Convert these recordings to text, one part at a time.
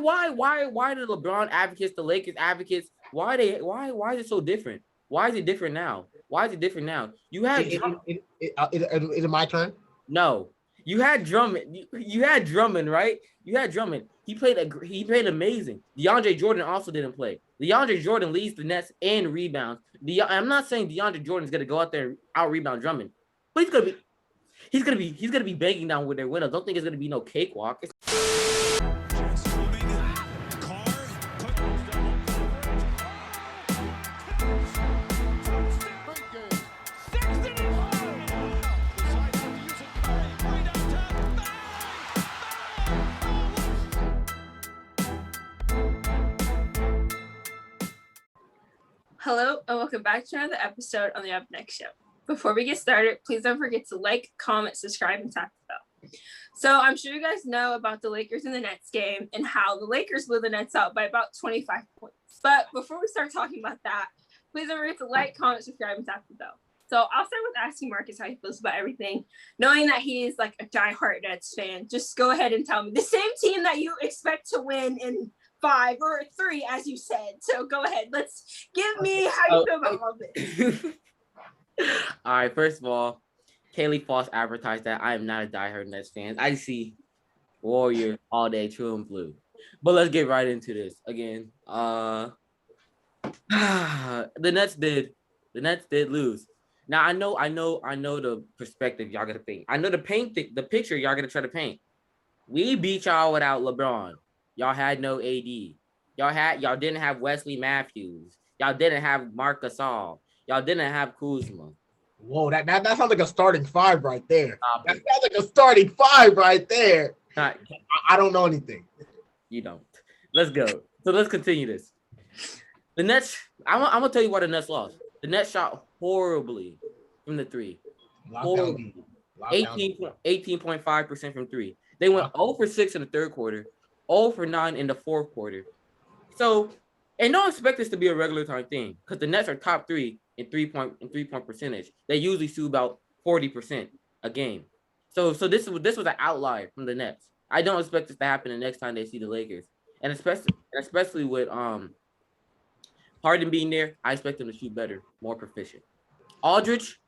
why the LeBron advocates, the Lakers advocates, why is it so different? Why is it different now? Why is it different now? You had Is it my turn? no. You had Drummond. You had Drummond, right? You had Drummond. He played amazing. DeAndre Jordan also didn't play. DeAndre Jordan leads the Nets in rebounds. I'm not saying DeAndre Jordan is gonna go out there and out rebound Drummond, but he's gonna be banging down with their winners. Don't think it's gonna be no cakewalk. Hello and welcome back to another episode on the Up Next Show. Before we get started, please don't forget to like, comment, subscribe, and tap the bell. So I'm sure you guys know about the Lakers and the Nets game and how the Lakers blew the Nets out by about 25 points. But before we start talking about that, please don't forget to like, comment, subscribe, and tap the bell. So I'll start with asking Marcus how he feels about everything, knowing that he is like a diehard Nets fan. Just go ahead and tell me the same team that you expect to win in 5 or 3, as you said. So go ahead. Let's give me how you feel about all this. All right. First of all, Kaylee Foss advertised that I am not a diehard Nets fan. I see Warrior all day, true and blue. But let's get right into this again. The Nets did lose. Now I know the perspective y'all gonna paint. I know the picture y'all gonna try to paint. We beat y'all without LeBron. Y'all had no AD. Y'all didn't have Wesley Matthews. Y'all didn't have Marc Gasol. Y'all didn't have Kuzma. Whoa, that sounds like a starting 5 right there. That sounds like a starting 5 right there. I don't know anything. You don't. Let's go. So let's continue this. The Nets, I'm gonna tell you why the Nets lost. The Nets shot horribly from the 3. 18.5% from 3. They went 0 for 6 in the third quarter. 0 for 9 in the fourth quarter. So, and don't expect this to be a regular time thing because the Nets are top 3 in three-point percentage. They usually shoot about 40% a game. So this was an outlier from the Nets. I don't expect this to happen the next time they see the Lakers, and especially with Harden being there, I expect them to shoot better, more proficient. Aldridge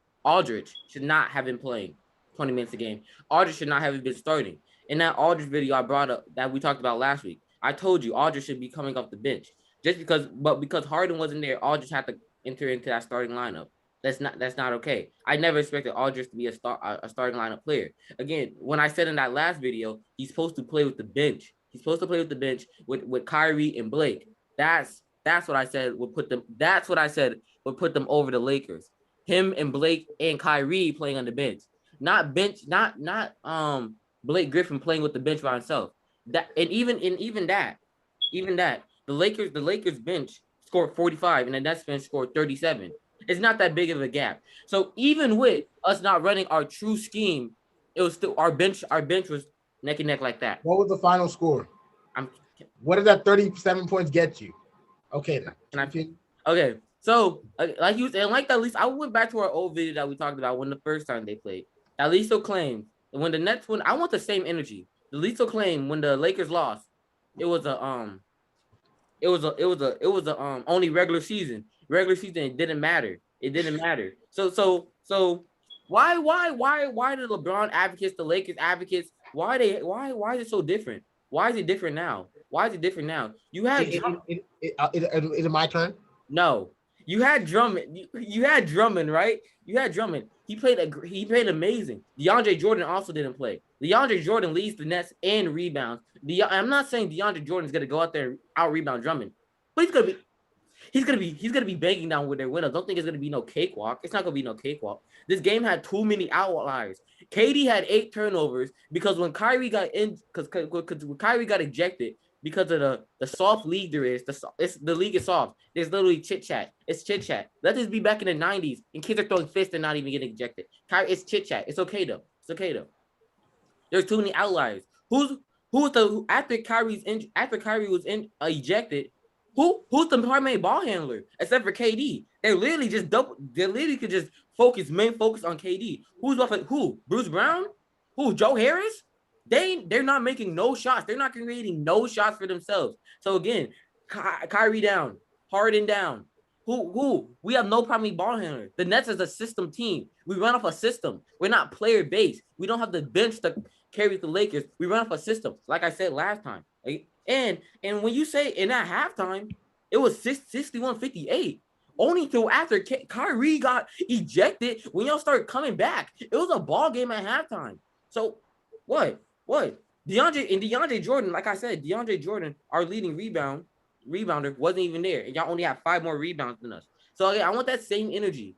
should not have been playing 20 minutes a game. Aldridge should not have been starting. In that Aldridge video I brought up that we talked about last week, I told you Aldridge should be coming off the bench. Because Harden wasn't there, Aldridge had to enter into that starting lineup. That's not okay. I never expected Aldridge to be a starting lineup player. Again, when I said in that last video, he's supposed to play with the bench. He's supposed to play with the bench with Kyrie and Blake. That's what I said would put them. That's what I said would put them over the Lakers. Him and Blake and Kyrie playing on the bench, not Blake Griffin playing with the bench by himself. Even that, the Lakers bench scored 45 and the Nets bench scored 37. It's not that big of a gap. So even with us not running our true scheme, it was still our bench was neck and neck like that. What was the final score? What did that 37 points get you? Okay then. Okay. So like you said, like that, at least I went back to our old video that we talked about when the first time they played. At least claimed when the Nets win, I want the same energy. The Lethal claim when the Lakers lost, it was only regular season. Regular season, it didn't matter. So why did LeBron advocates, the Lakers advocates, why is it so different? Why is it different now? You had is it my turn? No. You had Drummond. You had Drummond, right? You had Drummond. He played amazing. DeAndre Jordan also didn't play. DeAndre Jordan leads the Nets in rebounds. I'm not saying DeAndre Jordan is gonna go out there and out rebound Drummond, but he's gonna be banging down with their winners. Don't think it's gonna be no cakewalk. It's not gonna be no cakewalk. This game had too many outliers. KD had 8 turnovers because when Kyrie got in, because when Kyrie got ejected. Because of the soft league there is, the league is soft. There's literally chit chat. It's chit chat. Let this be back in the 90s, and kids are throwing fists and not even getting ejected. It's chit chat. It's okay though. There's too many outliers. After Kyrie was ejected? Who's the primary ball handler except for KD? They literally could just focus on KD. Who's off? Who? Bruce Brown? Who? Joe Harris? they're not making no shots. They're not creating no shots for themselves. So again, Kyrie down, Harden down. Who? We have no problem ball handler. The Nets is a system team. We run off a system. We're not player based. We don't have the bench to carry the Lakers. We run off a system, like I said last time. Right? And when you say in that halftime, it was 61-58. Only until after Kyrie got ejected, when y'all start coming back, it was a ball game at halftime. So what? DeAndre Jordan, like I said, DeAndre Jordan, our leading rebounder, wasn't even there. And y'all only have 5 more rebounds than us. So again, I want that same energy.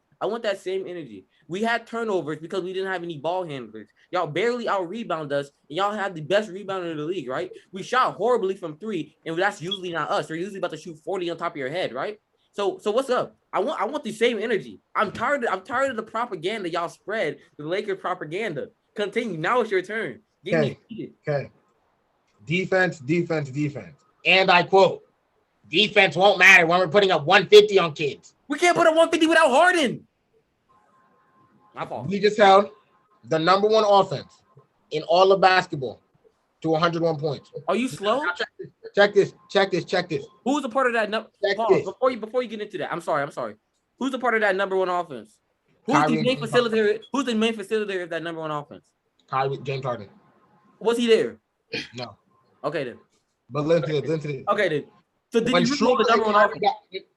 We had turnovers because we didn't have any ball handlers. Y'all barely out-rebound us, and y'all have the best rebounder in the league, right? We shot horribly from 3, and that's usually not us. We're usually about to shoot 40 on top of your head, right? So what's up? I want the same energy. I'm tired of the propaganda y'all spread, the Lakers propaganda. Continue. Now it's your turn. Okay. Defense. And I quote, defense won't matter when we're putting up 150 on kids. We can't put up 150 without Harden. My fault. We just held the number 1 offense in all of basketball to 101 points. Are you slow? Check this. Who's a part of that number? Before you get into that, I'm sorry. Who's a part of that number 1 offense? Who's the main facilitator of that number 1 offense? James Harden. Was he there? No. Okay then. But listen to this. Okay then. So did you know the number 1 offense?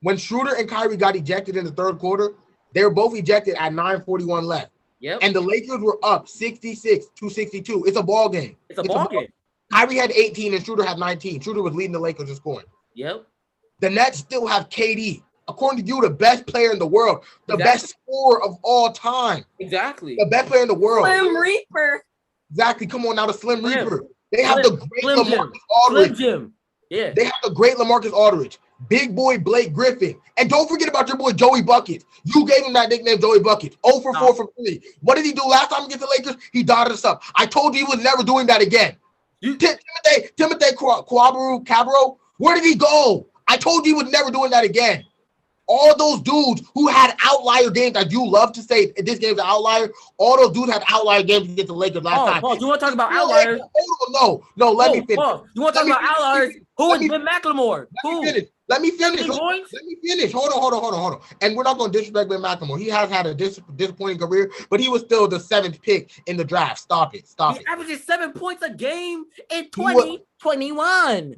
When Schroeder and Kyrie got ejected in the third quarter, they were both ejected at 9:41 left. Yep. And the Lakers were up 66-62. It's a ball game. It's a ball game. Kyrie had 18 and Schroeder had 19. Schroeder was leading the Lakers in scoring. Yep. The Nets still have KD. According to you, the best player in the world, the best scorer of all time. Exactly. The best player in the world. Slim Reaper. Exactly. Come on now, the Slim Reaper. They have the great LaMarcus Aldridge. Slim Jim. Yeah. They have the great LaMarcus Aldridge. Big boy Blake Griffin. And don't forget about your boy Joey Buckets. You gave him that nickname, Joey Buckets. 0 for 4 from 3. What did he do last time against the Lakers? He dotted us up. I told you he was never doing that again. Timothy Cabro, where did he go? I told you he was never doing that again. All those dudes who had outlier games, that you love to say this game's an outlier, all those dudes had outlier games against the Lakers last time. Paul, you want to talk about outliers? No, let me finish. Paul, you want to talk about outliers? Who is Ben McLemore? Let me finish. Hold on. And we're not going to disrespect Ben McLemore. He has had a disappointing career, but he was still the 7th pick in the draft. Stop it. He averages 7 points a game in 2021.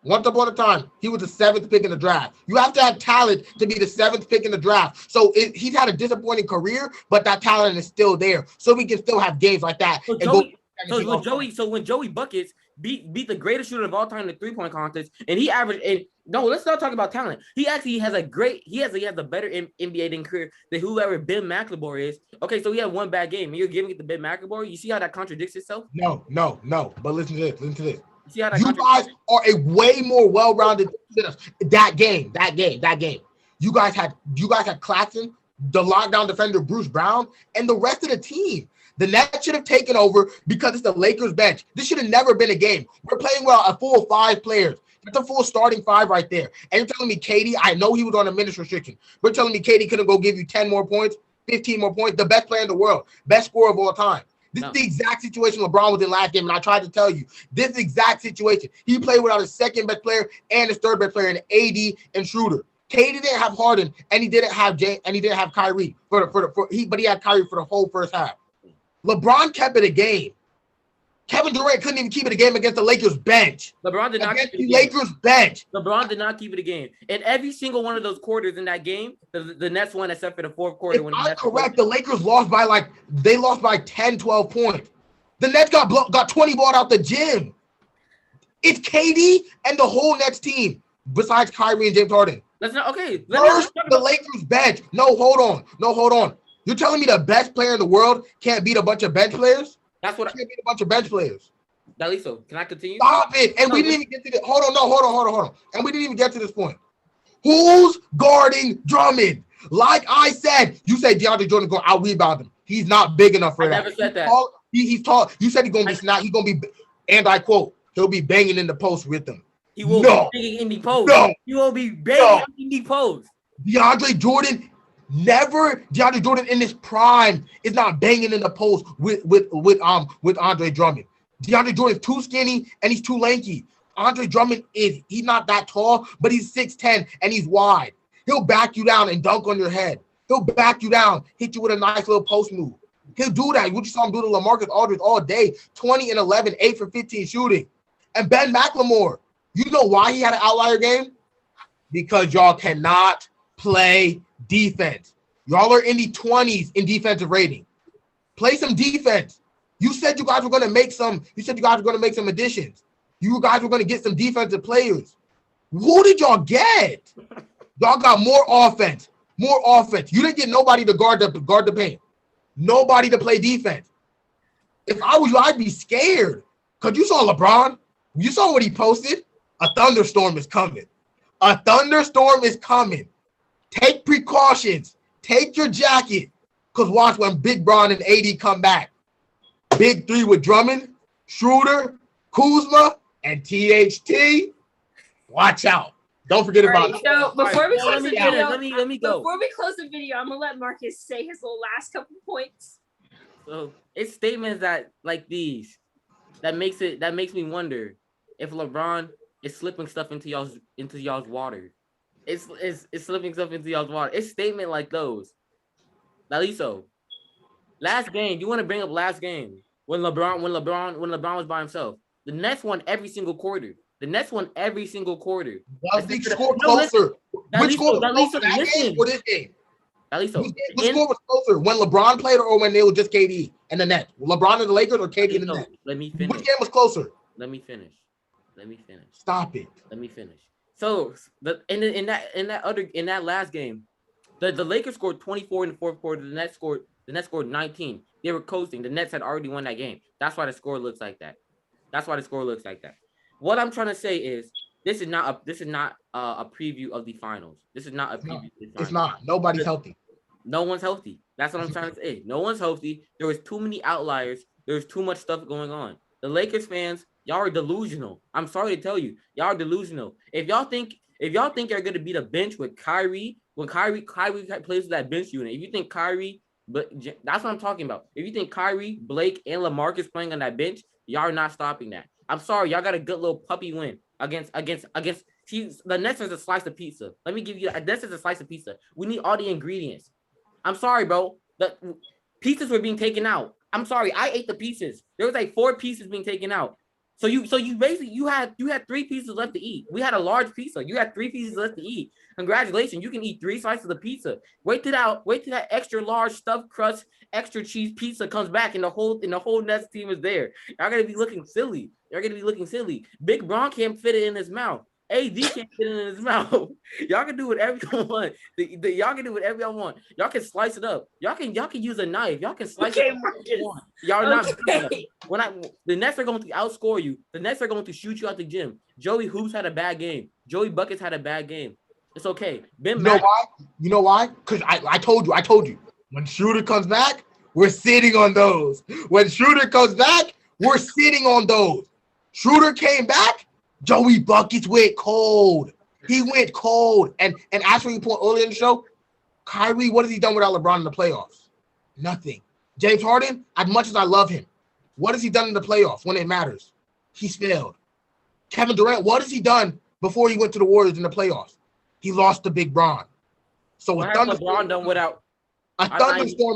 Once upon a time, he was the 7th pick in the draft. You have to have talent to be the 7th pick in the draft. So he's had a disappointing career, but that talent is still there. So we can still have games like that. So when Joey Buckets beat the greatest shooter of all time in the 3-point contest, and he averaged, and no, let's not talk about talent. He actually has a better NBA career than whoever Ben McLemore is. Okay, so he had 1 bad game, and you're giving it to Ben McLemore. You see how that contradicts itself? No. But listen to this. You see how that you guys are a way more well-rounded than us. That game. You guys had Claxton, the lockdown defender Bruce Brown, and the rest of the team. The Nets should have taken over because it's the Lakers bench. This should have never been a game. We're playing with a full 5 players. That's a full starting 5 right there. And you're telling me KD, I know he was on a minutes restriction. But you're telling me KD couldn't go give you 10 more points, 15 more points, the best player in the world, best scorer of all time. This is the exact situation LeBron was in last game, and I tried to tell you. This exact situation. He played without his 2nd best player and his 3rd best player in AD and Schroeder. KD didn't have Harden, and he didn't have Kyrie but he had Kyrie for the whole first half. LeBron kept it a game. Kevin Durant couldn't even keep it a game against the Lakers bench. LeBron did not keep it a game. Lakers bench. LeBron did not keep it a game. And every single one of those quarters in that game, the Nets won except for the 4th quarter. If I'm correct, the Lakers lost by 10, 12 points. The Nets got 20 balled out the gym. It's KD and the whole Nets team besides Kyrie and James Harden. The Lakers bench. No, hold on. You're telling me the best player in the world can't beat a bunch of bench players? That's what can't beat a bunch of bench players. Daliso, can I continue? Stop it. And we didn't even get to this. Hold on. And we didn't even get to this point. Who's guarding Drummond? Like I said, you say DeAndre Jordan going to out-rebound him. He's not big enough for that. I never said that. He's tall. You said he's going to be snap. He's going to be, and I quote, he'll be banging in the post with them. He will be banging in the post. No. He will be banging in the post. DeAndre Jordan in his prime is not banging in the post with Andre Drummond. DeAndre Jordan's too skinny and he's too lanky. Andre Drummond he's not that tall, but he's 6'10 and he's wide. He'll back you down and dunk on your head. He'll back you down, hit you with a nice little post move. He'll do that. You saw him do to LaMarcus Aldridge all day. 20 and 11, 8 for 15 shooting. And Ben McLemore, you know why he had an outlier game? Because y'all cannot play defense. Y'all are in the 20s in defensive rating. Play some defense. You said you guys were going to make some. You said you guys were going to make some additions. You guys were going to get some defensive players. Who did y'all get? Y'all got more offense. More offense. You didn't get nobody to guard the paint. Nobody to play defense. If I was you, I'd be scared. Because you saw LeBron. You saw what he posted. A thunderstorm is coming. A thunderstorm is coming. Take precautions. Take your jacket. Because watch when Big Bron and AD come back. Big three with Drummond, Schroeder, Kuzma, and THT. Watch out. Don't forget about it. So before we close the video, let me go. Before we close the video, I'm gonna let Marcus say his little last couple points. So it's statements that like these that makes me wonder if LeBron is slipping stuff into y'all's water. It's slipping stuff into y'all's water. It's statement like those. Laliso, last game. You want to bring up last game when LeBron was by himself? The Nets won every single quarter. The Nets won every single quarter. Was the score closer? Which score was closer, that game or this game? Which score was closer, when LeBron played or when they were just KD and the Nets? LeBron and the Lakers or KD and the Nets? Let me finish. Which game was closer? Let me finish. Stop it. Let me finish. So in that last game, the Lakers scored 24 in the fourth quarter. The Nets scored 19. They were coasting. The Nets had already won that game. That's why the score looks like that. What I'm trying to say is this is not a preview of the finals. This is not a preview. It's not. Nobody's healthy. No one's healthy. That's what I'm trying to say. No one's healthy. There was too many outliers. There's too much stuff going on. The Lakers fans, y'all are delusional. I'm sorry to tell you, y'all are delusional. If y'all think you're gonna beat a bench with Kyrie, when Kyrie plays with that bench unit, if you think Kyrie, but that's what I'm talking about. If you think Kyrie, Blake, and LaMarcus playing on that bench, y'all are not stopping that. I'm sorry, y'all got a good little puppy win against. The Nets is a slice of pizza. Let me give you a Nets is a slice of pizza. We need all the ingredients. I'm sorry, bro. The pieces were being taken out. I'm sorry, I ate the pieces. There was like 4 pieces being taken out. So you basically you had 3 pieces left to eat. We had a large pizza. You had 3 pieces left to eat. Congratulations, you can eat 3 slices of pizza. Wait till that extra large stuffed crust, extra cheese pizza comes back and the whole Nets team is there. Y'all gonna be looking silly. Big Bron can't fit it in his mouth. AD can't fit it in his mouth. Y'all can do whatever you want. Y'all can do whatever y'all want. Y'all can slice it up. Y'all can use a knife. Y'all can slice it up. Y'all are not. The Nets are going to outscore you. The Nets are going to shoot you out the gym. Joey Hoops had a bad game. Joey Buckets had a bad game. It's okay. You know why? Because I told you. When Schroeder comes back, we're sitting on those. When Schroeder comes back, we're sitting on those. Schroeder came back. Joey Buckets went cold. He went cold. And as for your point earlier in the show, Kyrie, what has he done without LeBron in the playoffs? Nothing. James Harden, as much as I love him, what has he done in the playoffs when it matters? He's failed. Kevin Durant, what has he done before he went to the Warriors in the playoffs? He lost to Big Bron. So a thunderstorm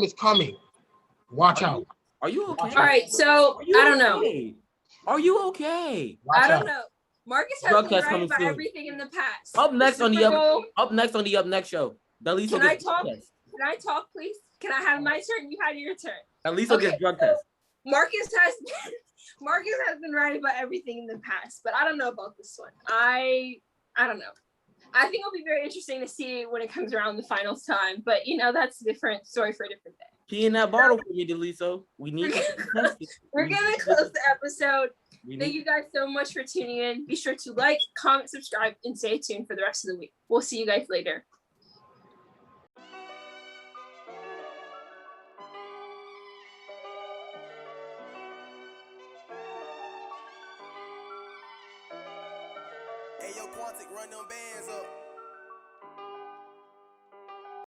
is coming. Watch out. Are you okay? All right, so I don't know. Are you okay? I don't know. Marcus has been right about everything in the past. Up next on the Up Next Show. Can I talk, please? Can I have my turn? You had your turn. At least gets drug test. Marcus has been right about everything in the past, but I don't know about this one. I don't know. I think it'll be very interesting to see when it comes around the finals time, but that's a different story for a different day. Pee in that bottle for me, Deliso. We need to We're gonna close the episode. Thank you guys so much for tuning in. Be sure to like, comment, subscribe, and stay tuned for the rest of the week. We'll see you guys later. Hey, yo, Quantic, run them bands up.